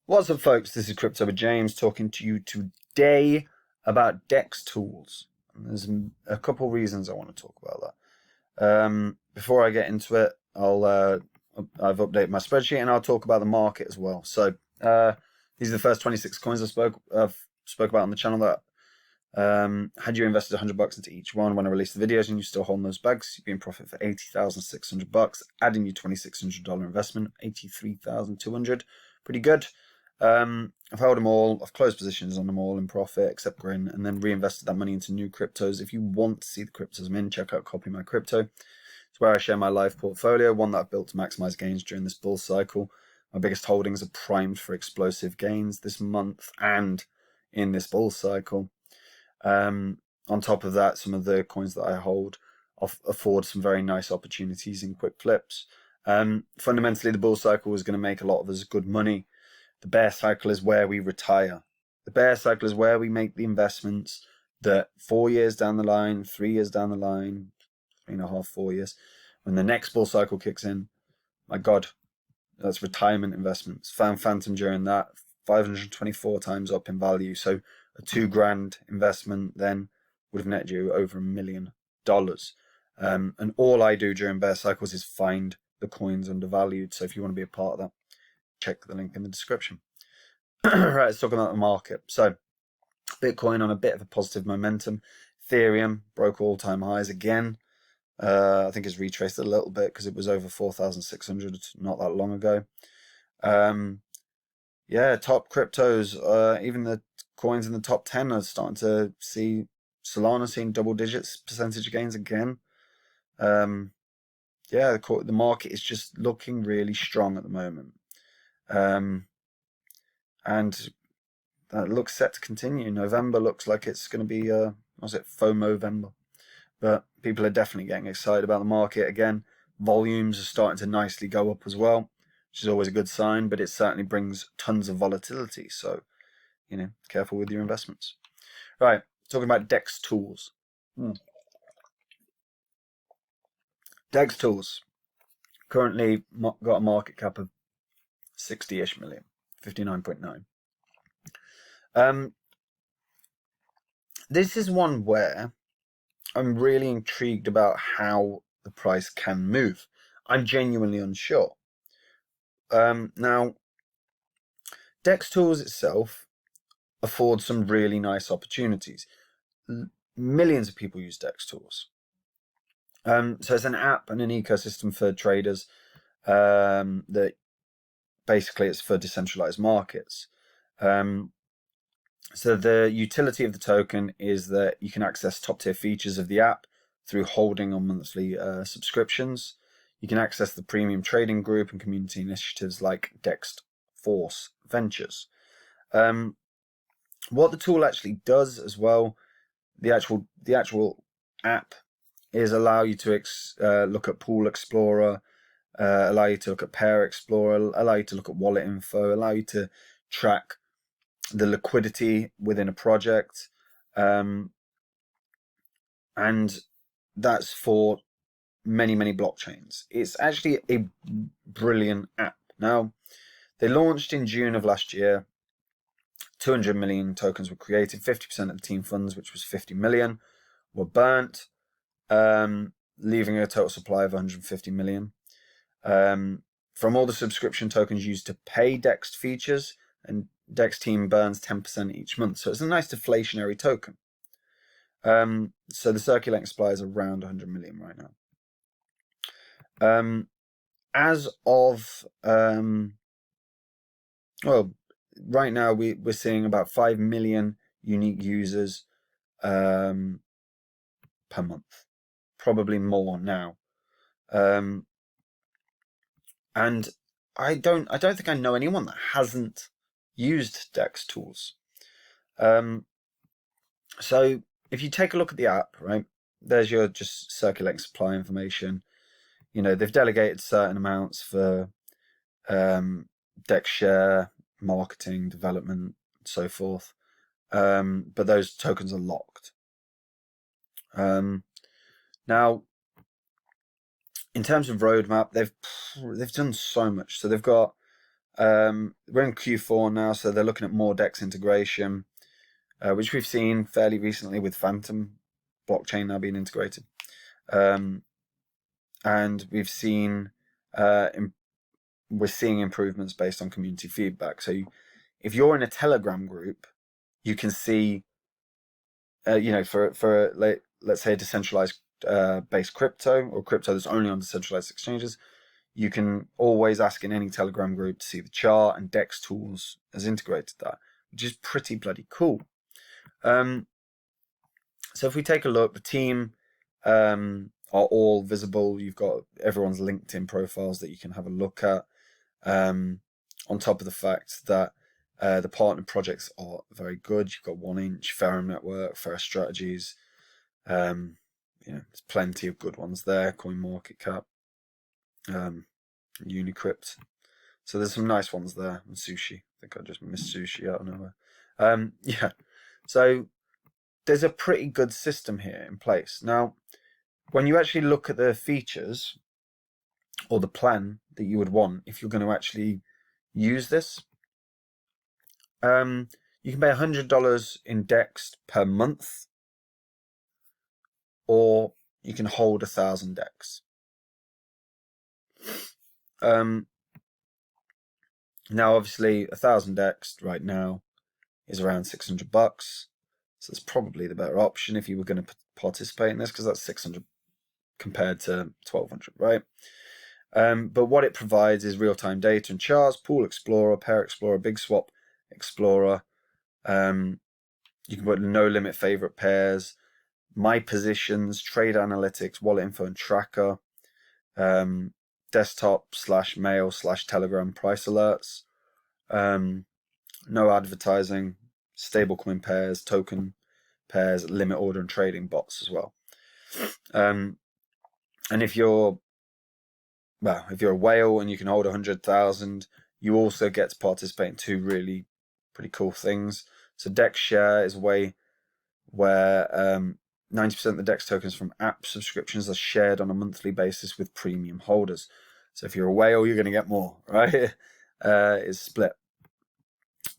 What's up, folks? This is Crypto with James talking to you today about Dextools. And there's a couple reasons I want to talk about that. Before I get into it, I've updated my spreadsheet and I'll talk about the market as well. So these are the first 26 coins I spoke about on the channel that had you invested $100 into each one when I released the videos and you're still holding those bags, you'd be in profit for $80,600. Adding your $2,600 investment, $83,200. Pretty good. I've held them all. I've closed positions on them all in profit, except Grin, and then reinvested that money into new cryptos. If you want to see the cryptos I'm in, check out Copy My Crypto. It's where I share my live portfolio, one that I've built to maximize gains during this bull cycle. My biggest holdings are primed for explosive gains this month and in this bull cycle. On top of that, some of the coins that I hold afford some very nice opportunities in quick flips. Fundamentally, the bull cycle is going to make a lot of us good money. The bear cycle is where we retire. The bear cycle is where we make the investments that 4 years down the line, 3 years down the line, 3.5, 4 years, when the next bull cycle kicks in, my God, that's retirement investments. Found Phantom during that, 524 times up in value. So a $2,000 investment then would have netted you over $1 million. And all I do during bear cycles is find the coins undervalued. So if you want to be a part of that, check the link in the description. Right, let's talk about the market. So Bitcoin on a bit of a positive momentum. Ethereum broke all-time highs again. I think it's retraced a little bit because it was over 4,600 not that long ago. Yeah, top cryptos, even the coins in the top 10 are starting to see Solana seeing double digits percentage gains again. Yeah, the market is just looking really strong at the moment. And that looks set to continue. November looks like it's going to be, FOMO-vember. But people are definitely getting excited about the market again. Volumes are starting to nicely go up as well, which is always a good sign, but it certainly brings tons of volatility. So, careful with your investments. Right, talking about Dextools. Dextools currently got a market cap of 60-ish million, 59.9. This is one where I'm really intrigued about how the price can move. I'm genuinely unsure. Now, Dextools itself affords some really nice opportunities. Millions of people use Dextools. So it's an app and an ecosystem for traders that basically it's for decentralized markets. So the utility of the token is that you can access top-tier features of the app through holding on monthly subscriptions. You can access the premium trading group and community initiatives like DEXT Force Ventures. What the tool actually does as well, the actual app, is allow you to look at Pool Explorer, allow you to look at Pair Explorer, allow you to look at wallet info, allow you to track the liquidity within a project, and that's for many blockchains. It's actually a brilliant app. Now, they launched in June of last year. 200 million tokens were created. 50% of the team funds, which was 50 million, were burnt, leaving a total supply of 150 million. From all the subscription tokens used to pay DEXT features, and DEXT team burns 10% each month. So it's a nice deflationary token. So the circulating supply is around 100 million right now. As of, right now we're seeing about 5 million unique users per month, probably more now. And I don't think I know anyone that hasn't used Dextools. So if you take a look at the app, right, there's your just circulating supply information. They've delegated certain amounts for Dex share, marketing, development, so forth. But those tokens are locked. Now, in terms of roadmap, they've done so much. So they've got We're in Q4 now, so they're looking at more DEX integration, which we've seen fairly recently with Phantom blockchain now being integrated. And we've seen we're seeing improvements based on community feedback. So if you're in a Telegram group, you can see, for let's say a decentralized based crypto, or crypto that's only on decentralized exchanges, you can always ask in any Telegram group to see the chart, and Dextools has integrated that, which is pretty bloody cool. So if we take a look, the team are all visible. You've got everyone's LinkedIn profiles that you can have a look at. On top of the fact that the partner projects are very good. You've got 1inch, Ferrum Network, Fair Strategies. There's plenty of good ones there. CoinMarketCap, Unicrypt. So there's some nice ones there. And Sushi. I think I just missed Sushi out of nowhere. So there's a pretty good system here in place. Now, when you actually look at the features or the plan that you would want if you're going to actually use this, you can pay $100 in DEXT per month, or you can hold 1,000 DEXT. Now, obviously, 1,000 DEXT right now is around $600, so it's probably the better option if you were going to participate in this, because that's 600 compared to 1,200, right? But what it provides is real-time data and charts, Pool Explorer, Pair Explorer, Big Swap Explorer. You can put no limit favorite pairs, my positions, trade analytics, wallet info and tracker, desktop/mail/telegram price alerts, no advertising, stablecoin pairs, token pairs, limit order and trading bots as well. And if you're a whale and you can hold 100,000, you also get to participate in two really pretty cool things. So DEX Share is a way where 90% of the DEX tokens from app subscriptions are shared on a monthly basis with premium holders. So if you're a whale, you're going to get more, right? It's split.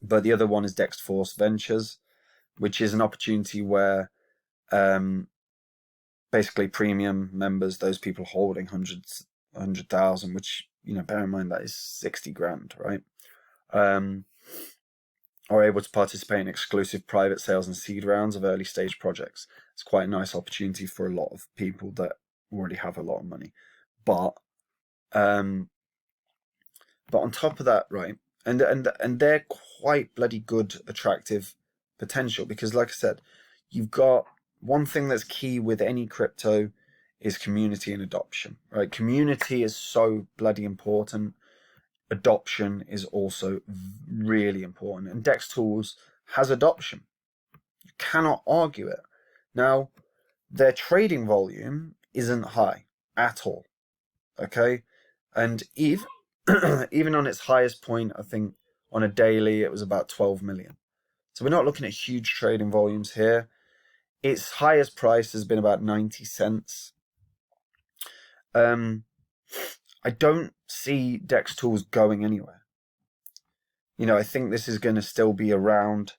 But the other one is DEX Force Ventures, which is an opportunity where basically premium members, those people holding 100,000, which, bear in mind that is 60 grand, right? Are able to participate in exclusive private sales and seed rounds of early stage projects. It's quite a nice opportunity for a lot of people that already have a lot of money. But on top of that, right, and they're quite bloody good, attractive potential, because like I said, you've got one thing that's key with any crypto is community and adoption, right? Community is so bloody important. Adoption is also really important, and Dextools has adoption. You cannot argue it. Now, their trading volume isn't high at all, okay? And even even on its highest point, I think on a daily it was about 12 million. So we're not looking at huge trading volumes here. Its highest price has been about 90 cents. I don't see Dextools going anywhere. I think this is going to still be around,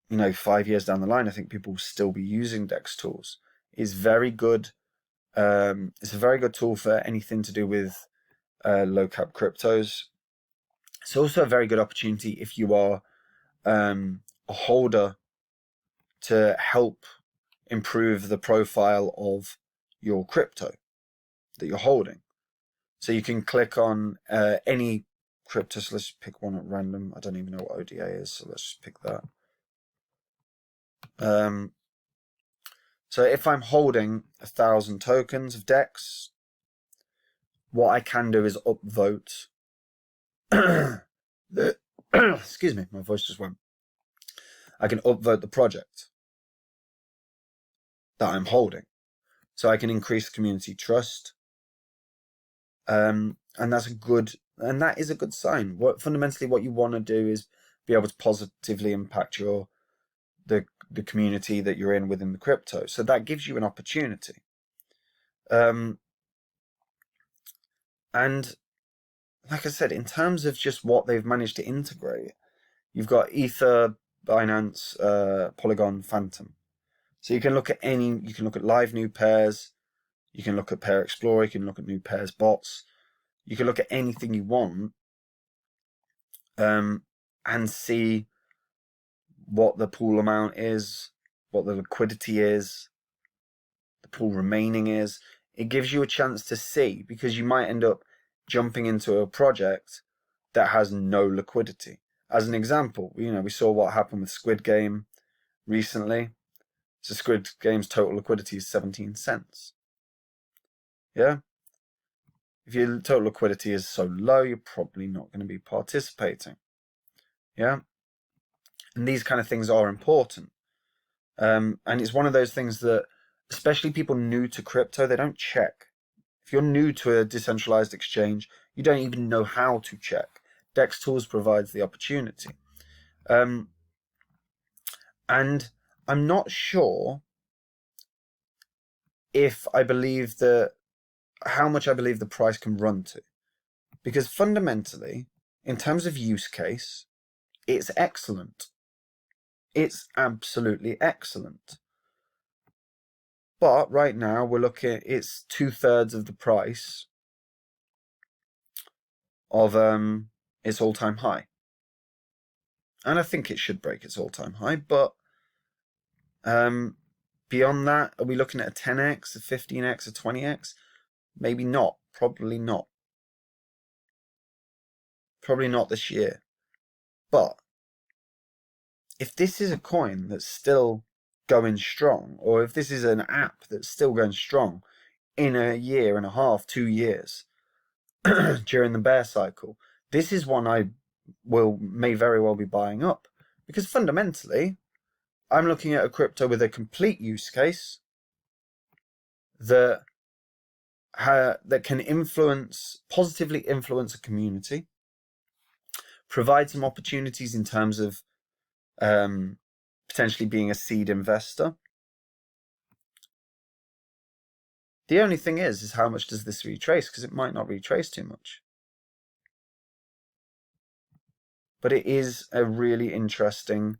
5 years down the line. I think people will still be using Dextools. It's very good. It's a very good tool for anything to do with low cap cryptos. It's also a very good opportunity if you are a holder to help improve the profile of your crypto that you're holding. So you can click on any crypto. So let's pick one at random. I don't even know what ODA is, so let's just pick that. So if I'm holding 1,000 tokens of DEX, what I can do is upvote. Excuse me, my voice just went. I can upvote the project that I'm holding, so I can increase community trust. And that is a good sign. Fundamentally what you want to do is be able to positively impact the community that you're in within the crypto. So that gives you an opportunity. And like I said, in terms of just what they've managed to integrate, you've got Ether, Binance, Polygon, Phantom. So you can look at live new pairs, you can look at Pair Explorer, you can look at new pairs bots, you can look at anything you want, and see what the pool amount is, what the liquidity is, the pool remaining is. It gives you a chance to see, because you might end up jumping into a project that has no liquidity. As an example, we saw what happened with Squid Game recently. So Squid Game's total liquidity is 17 cents. Yeah? If your total liquidity is so low, you're probably not going to be participating. Yeah? And these kind of things are important. And it's one of those things that, especially people new to crypto, they don't check. If you're new to a decentralized exchange, you don't even know how to check. Dextools provides the opportunity. And I'm not sure if I believe how much I believe the price can run to. Because fundamentally, in terms of use case, it's excellent. It's absolutely excellent. But right now we're looking, it's 2/3 of the price of its all-time high. And I think it should break its all-time high, but beyond that, are we looking at a 10x, a 15x, a 20x? Maybe not. Probably not. Probably not this year. But if this is a coin that's still going strong, or if this is an app that's still going strong in a year and a half, 2 years during the bear cycle, this is one I may very well be buying up. Because fundamentally, I'm looking at a crypto with a complete use case that can positively influence a community, provide some opportunities in terms of potentially being a seed investor. The only thing is how much does this retrace? Because it might not retrace too much. But it is a really interesting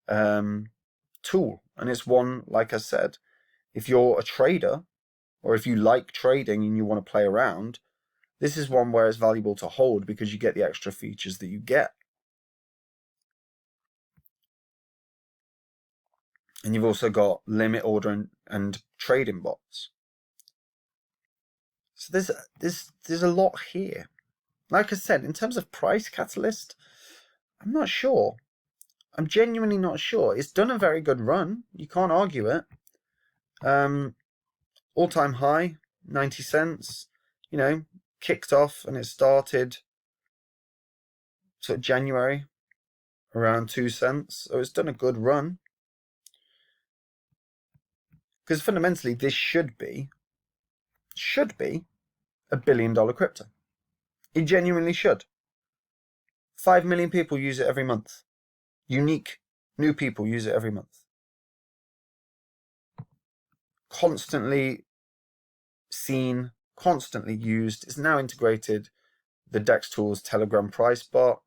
tool. And it's one, like I said, if you're a trader, or if you like trading and you want to play around, this is one where it's valuable to hold because you get the extra features that you get. And you've also got limit order and trading bots. So there's a lot here. Like I said, in terms of price catalyst, I'm not sure. I'm genuinely not sure. It's done a very good run. You can't argue it. All-time high, 90 cents. Kicked off and it started sort of January around 2 cents. So it's done a good run. Because fundamentally, this should be $1 billion crypto. It genuinely should. 5 million people use it every month. Unique new people use it every month. Constantly seen, constantly used. It's now integrated the Dextools Telegram price bot.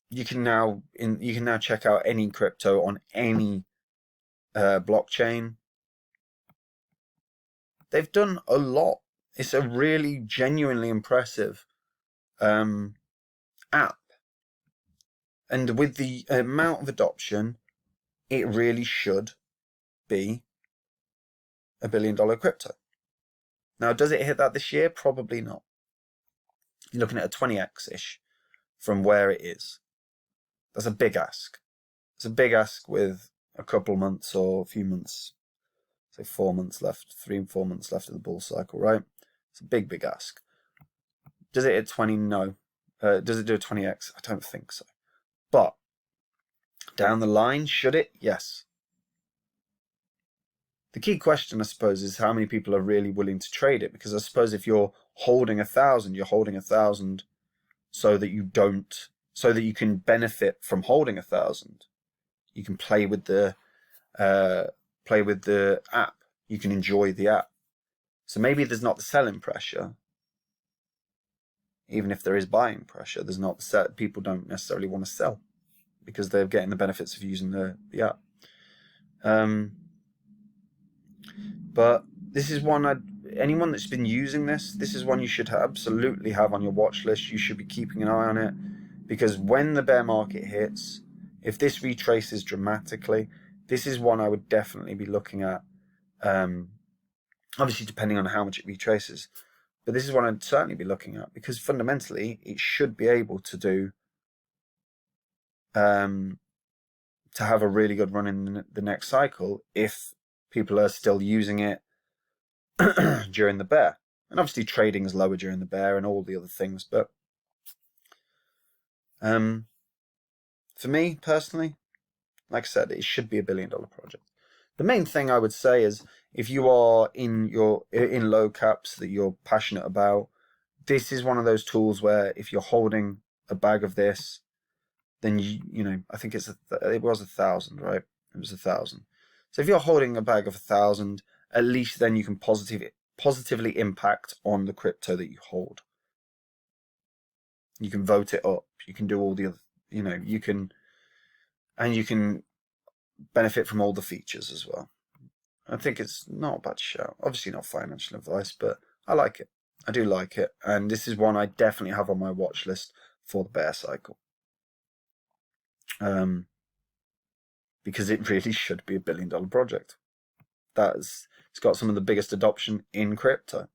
You can now check out any crypto on any blockchain. They've done a lot. It's a really genuinely impressive app. And with the amount of adoption, it really should be $1 billion crypto. Now, does it hit that this year? Probably not. You're looking at a 20x-ish from where it is. That's a big ask. It's a big ask with a couple months or a few months, say 4 months left, 3 and 4 months left of the bull cycle, right? It's a big, big ask. Does it hit 20? No. Does it do a 20x? I don't think so. But down the line, should it? Yes. The key question, I suppose, is how many people are really willing to trade it. Because I suppose if you're holding 1,000, you're holding 1,000 so that you can benefit from holding 1,000. You can play with the app. You can enjoy the app. So maybe there's not the selling pressure. Even if there is buying pressure, there's not the people don't necessarily want to sell because they're getting the benefits of using the app. But this is one anyone that's been using this is one you should absolutely have on your watch list. You should be keeping an eye on it, because when the bear market hits, if this retraces dramatically, this is one I would definitely be looking at. Obviously, depending on how much it retraces, but this is one I'd certainly be looking at, because fundamentally it should be able to do to have a really good run in the next cycle if people are still using it during the bear. And obviously trading is lower during the bear and all the other things, but for me personally, like I said, it should be $1 billion project. The main thing I would say is, if you are in low caps that you're passionate about, this is one of those tools where if you're holding a bag of this, then you know, I think it was 1,000, right? It was 1,000. So if you're holding a bag of 1,000, at least then you can positively impact on the crypto that you hold. You can vote it up. You can do all the other, you know, you can benefit from all the features as well. I think it's not a bad show. Obviously not financial advice, but I like it. I do like it. And this is one I definitely have on my watch list for the bear cycle. Because it really should be $1 billion project. It's got some of the biggest adoption in crypto.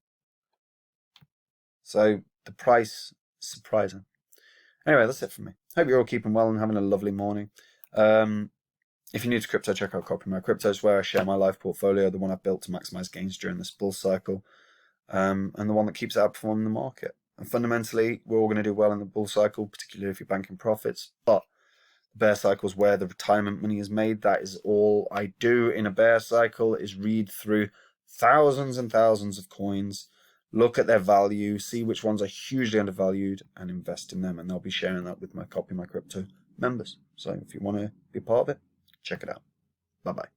So the price, surprising. Anyway, that's it for me. Hope you're all keeping well and having a lovely morning. If you're new to crypto, check out Copy My Crypto. It's where I share my life portfolio, the one I've built to maximize gains during this bull cycle, and the one that keeps outperforming the market. And fundamentally, we're all going to do well in the bull cycle, particularly if you're banking profits. But the bear cycle is where the retirement money is made. That is all I do in a bear cycle, is read through thousands and thousands of coins, look at their value, see which ones are hugely undervalued, and invest in them. And I'll be sharing that with my Copy My Crypto members. So if you want to be part of it, check it out. Bye-bye.